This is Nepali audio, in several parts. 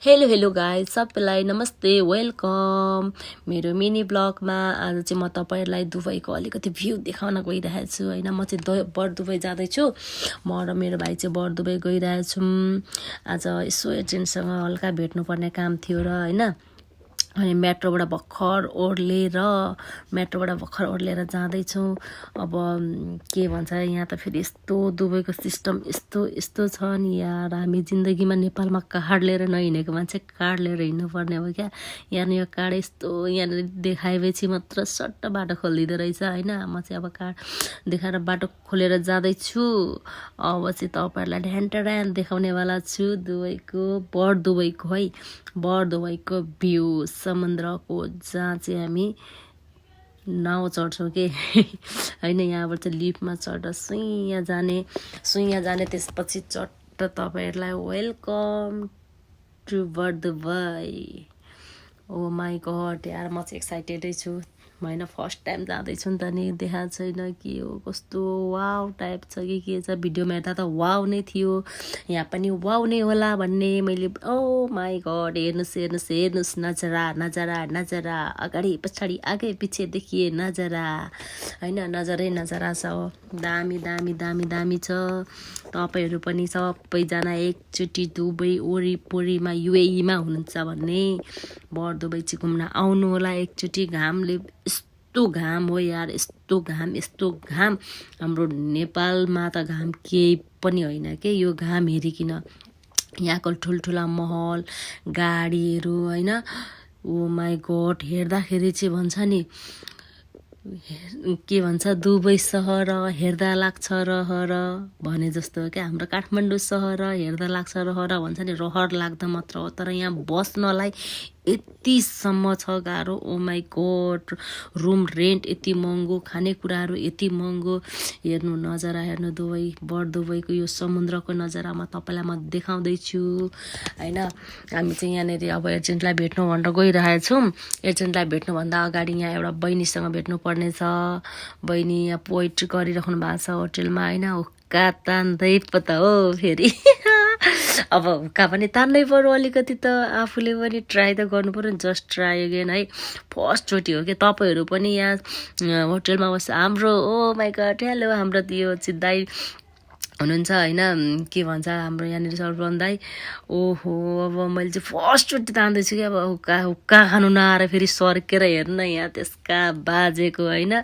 हेलो हेलो गाइज, सबैलाई नमस्ते, वेलकम मेरो मिनी ब्लगमा। आज चाहिँ म तपाईँहरूलाई दुबईको अलिकति भ्यू देखाउन गइरहेको छु होइन। म चाहिँ बर दुबई जाँदैछु। म र मेरो भाइ चाहिँ बर दुबई गइरहेछौँ। आज यसो एजेन्टसँग हल्का भेट्नुपर्ने काम थियो र होइन। अनि मेट्रोबाट भर्खर ओर्लेर जाँदैछौँ। अब के भन्छ, यहाँ त फेरि यस्तो दुबईको सिस्टम यस्तो छ नि यार। हामी जिन्दगीमा नेपालमा कार्ड लिएर नहिँडेको मान्छे कार्ड लिएर हिँड्नुपर्ने हो क्या। यहाँ यो कार्ड यस्तो यहाँनिर देखाएपछि मात्र सट्ट बाटो खोलिदिँदो रहेछ होइन। म चाहिँ अब कार्ड देखाएर बाटो खोलेर जाँदैछु। अब चाहिँ तपाईँहरूलाई ढ्यान देखाउनेवाला छु बर दुबईको भ्यू समुद्रको, जहाँ चाहिँ हामी नाउ चढ्छौँ कि होइन। यहाँबाट चाहिँ लिफ्टमा चढ्दा सुइँ जाने त्यसपछि चट्ट तपाईँहरूलाई वेलकम टु बर दुबई। ओ माई गड यार, म चाहिँ एक्साइटेडै छु होइन। फर्स्ट टाइम जाँदैछु नि त नि, देखाएको छैन के हो कस्तो वाउ टाइप छ कि के छ। भिडियोमा हेर्दा त वाउ नै थियो, यहाँ पनि वाउ नै होला भन्ने मैले। ओ माई गड, हेर्नुहोस् नजरा अगाडि पछाडि आगे पछि देखिए नजरा होइन। नजरा छ, दामी छ। तपाईँहरू पनि सबैजना एकचोटि दुबई वरिपरिमा युएईमा हुनुहुन्छ भने बर दुबई चाहिँ घुम्न आउनु होला एकचोटि। घामले यस्तो घाम हो यार, यस्तो घाम। हाम्रो नेपालमा त घाम केही पनि होइन के। यो घाम हेरिकन यहाँको ठुल्ठुला महल गाडीहरू होइन। ओ माई गड, हेर्दाखेरि चाहिँ भन्छ नि के भन्छ, दुबई सहर हेर्दा लाग्छ रहर भने जस्तो हो क्या। हाम्रो काठमाडौँ सहर हेर्दा लाग्छ रहर भन्छ नि, रहर लाग्दा मात्र हो। तर यहाँ बस्नलाई यतिसम्म छ गाह्रो। ओ माई गड, रुम रेन्ट यति महँगो, खानेकुराहरू यति महँगो। हेर्नु नजरा, हेर्नु बर दुबईको यो समुद्रको नजरा म तपाईँलाई म देखाउँदैछु होइन। हामी चाहिँ यहाँनिर अब एजेन्टलाई भेट्नु भनेर गइरहेछौँ। एजेन्टलाई भेट्नुभन्दा अगाडि यहाँ एउटा बहिनीसँग भेट्नुपर्ने छ। बहिनी यहाँ पोइट्री गरिराख्नु भएको छ होटेलमा होइन। हुक्का तान्दै पो त हो फेरि अब हुक्का पनि तान्नै पर्यो अलिकति त, आफूले पनि ट्राई त गर्नु पर्यो नि। जस्ट ट्राई अगेन है, फर्स्टचोटि हो कि। तपाईँहरू पनि यहाँ होटेलमा बस्छ हाम्रो ओ माई गड हेलो, हाम्रो त्यो चिद्दाई हुनुहुन्छ होइन। के भन्छ हाम्रो यहाँनिर सर्वन दाई। ओहो, अब मैले चाहिँ फर्स्टचोटि तान्दैछु कि। अब हुक्का खानु नआएर फेरि सर्केर हेर्न यहाँ त्यसका बाजेको होइन।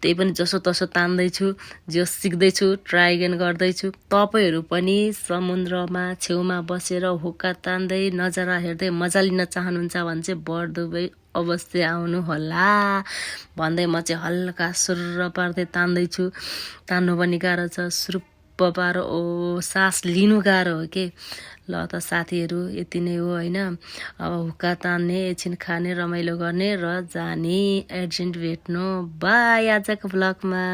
त्यही पनि जसो तसो तान्दैछु, जो सिक्दैछु, ट्राई अगेन गर्दैछु। तपाईँहरू पनि समुद्रमा छेउमा बसेर हुक्का तान्दै नजरा हेर्दै मजा लिन चाहनुहुन्छ भने चाहिँ बर दुबई अवश्य आउनु होला भन्दै म चाहिँ हल्का सुर्र पार्दै तान्दैछु। तान्नु पनि गाह्रो छ, सुरुप्प पारो सास लिनु गाह्रो हो कि। ल त साथीहरू, यति नै हो होइन। अब हुक्का तान्ने, एकछिन खाने, रमाइलो गर्ने र जाने, एजेन्ट भेट्नु। बाई आजको ब्लगमा।